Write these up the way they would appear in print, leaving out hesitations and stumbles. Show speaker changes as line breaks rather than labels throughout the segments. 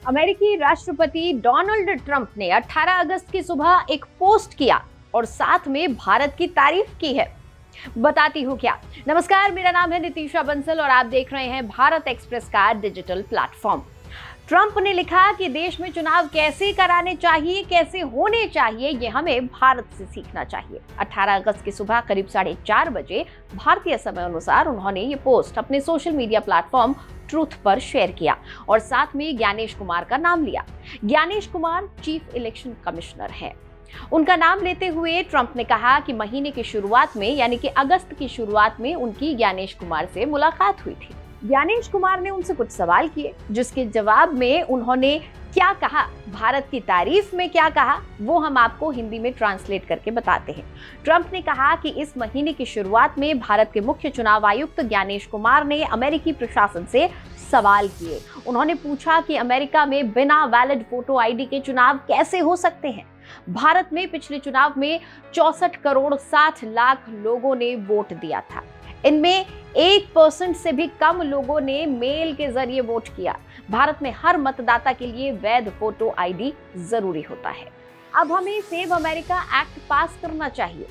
अमेरिकी राष्ट्रपति Donald Trump ने 18 अगस्त की सुबह एक पोस्ट किया और साथ में भारत की तारीफ की है। बताती हूँ क्या। नमस्कार, मेरा नाम है नितीशा बंसल और आप देख रहे हैं भारत एक्सप्रेस का डिजिटल प्लेटफॉर्म। ट्रंप ने लिखा कि देश में चुनाव कैसे कराने चाहिए, कैसे होने चाहिए, ये हमें भारत से सीखना चाहिए। 18 अगस्त की सुबह करीब 4:30 बजे भारतीय समय अनुसार उन्होंने ये पोस्ट अपने सोशल मीडिया प्लेटफॉर्म ट्रूथ पर शेयर किया और साथ में ज्ञानेश कुमार का नाम लिया। Gyanesh Kumar chief election commissioner है। उनका नाम लेते हुए ट्रंप ने कहा कि महीने की शुरुआत में यानी कि अगस्त की शुरुआत में उनकी ज्ञानेश कुमार से मुलाकात हुई थी। ज्ञानेश कुमार ने उनसे कुछ सवाल किए, जिसके जवाब में उन्होंने क्या कहा, भारत की तारीफ में क्या कहा, वो हम आपको हिंदी में ट्रांसलेट करके बताते हैं। ट्रंप ने कहा कि इस महीने की शुरुआत में भारत के मुख्य चुनाव आयुक्त ज्ञानेश कुमार ने अमेरिकी प्रशासन से सवाल किए। उन्होंने पूछा कि अमेरिका में बिना वैलिड फोटो आईडी के चुनाव कैसे हो सकते हैं। भारत में पिछले चुनाव में 64 करोड़ 60 लाख लोगों ने वोट दिया था। इनमें 1% से भी कम लोगों ने मेल के जरिए वोट किया। भारत में हर मतदाता के लिए वैध फोटो आईडी जरूरी होता है। अब हमें सेव अमेरिका एक्ट पास करना चाहिए।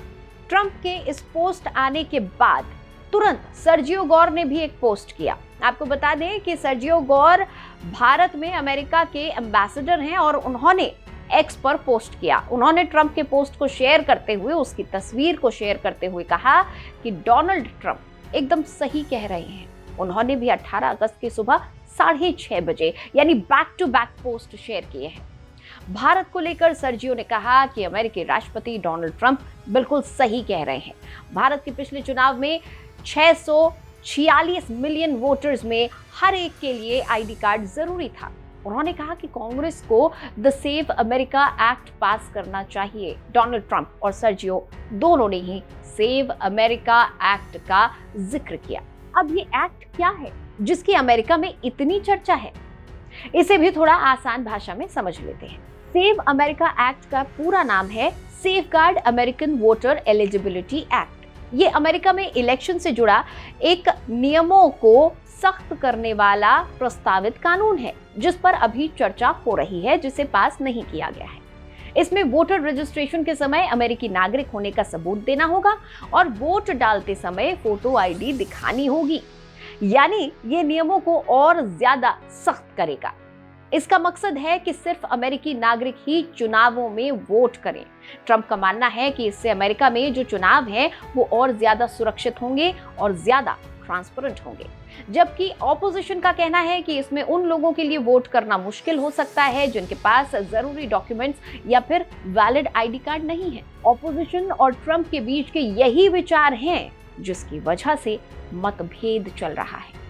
ट्रंप के इस पोस्ट आने के बाद तुरंत सर्जियो गौर ने भी एक पोस्ट किया। आपको बता दें कि सर्जियो गौर भारत में अमेरिका के एम्बेसडर हैं और उन्होंने एक्स पर पोस्ट किया। उन्होंने ट्रंप के पोस्ट को शेयर करते हुए, उसकी तस्वीर को शेयर करते हुए कहा कि डोनाल्ड ट्रंप एकदम सही कह रहे हैं। उन्होंने भी 18 अगस्त की सुबह 6:30 बजे यानी back to back post share किए हैं। भारत को लेकर सर्जियो ने कहा कि अमेरिकी राष्ट्रपति डोनाल्ड ट्रंप बिल्कुल सही कह रहे हैं। भारत के पिछले चुनाव में 646 मिलियन वोटर्स में हर एक के लिए आईडी कार्ड जरूरी था। उन्होंने कहा कि कांग्रेस को द सेव अमेरिका एक्ट पास करना चाहिए। डोनाल्ड ट्रंप और सर्जियो दोनों ने ही सेव अमेरिका एक्ट का जिक्र किया। अब ये एक्ट क्या है जिसकी अमेरिका में इतनी चर्चा है, इसे भी थोड़ा आसान भाषा में समझ लेते हैं। सेव अमेरिका एक्ट का पूरा नाम है safeguard American voter eligibility act. ये अमेरिका में इलेक्शन से जुड़ा एक नियमों को सख्त करने वाला प्रस्तावित कानून है, जिस पर अभी चर्चा हो रही है, जिसे पास नहीं किया गया है। इसमें वोटर रजिस्ट्रेशन के समय अमेरिकी नागरिक होने का सबूत देना होगा और वोट डालते समय फोटो आईडी दिखानी होगी। यानी ये नियमों को और ज्यादा सख्त करेगा। इसका मकसद है कि सिर्फ अमेरिकी नागरिक ही चुनावों में वोट करें। ट्रंप का मानना है कि इससे अमेरिका में जो चुनाव हैं वो और ज्यादा सुरक्षित होंगे और ज्यादा ट्रांसपेरेंट होंगे। जबकि ऑपोजिशन का कहना है कि इसमें उन लोगों के लिए वोट करना मुश्किल हो सकता है जिनके पास जरूरी डॉक्यूमेंट्स या फिर वैलिड आईडी कार्ड नहीं है। ऑपोजिशन और ट्रंप के बीच के यही विचार हैं जिसकी वजह से मतभेद चल रहा है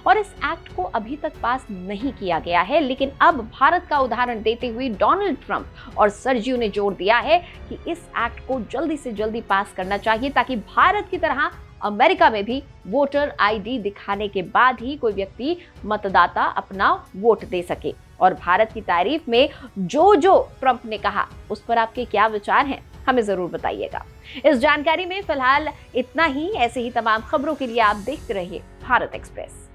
और इस एक्ट को अभी तक पास नहीं किया गया है। लेकिन अब भारत का उदाहरण देते हुए डोनाल्ड ट्रंप और सर्जियो ने जोर दिया है कि इस एक्ट को जल्दी से जल्दी पास करना चाहिए ताकि भारत की तरह अमेरिका में भी वोटर आईडी दिखाने के बाद ही कोई व्यक्ति मतदाता अपना वोट दे सके। और भारत की तारीफ में जो ट्रंप ने कहा उस पर आपके क्या विचार हैं, हमें जरूर बताइएगा। इस जानकारी में फिलहाल इतना ही। ऐसे ही तमाम खबरों के लिए आप देखते रहिए भारत एक्सप्रेस।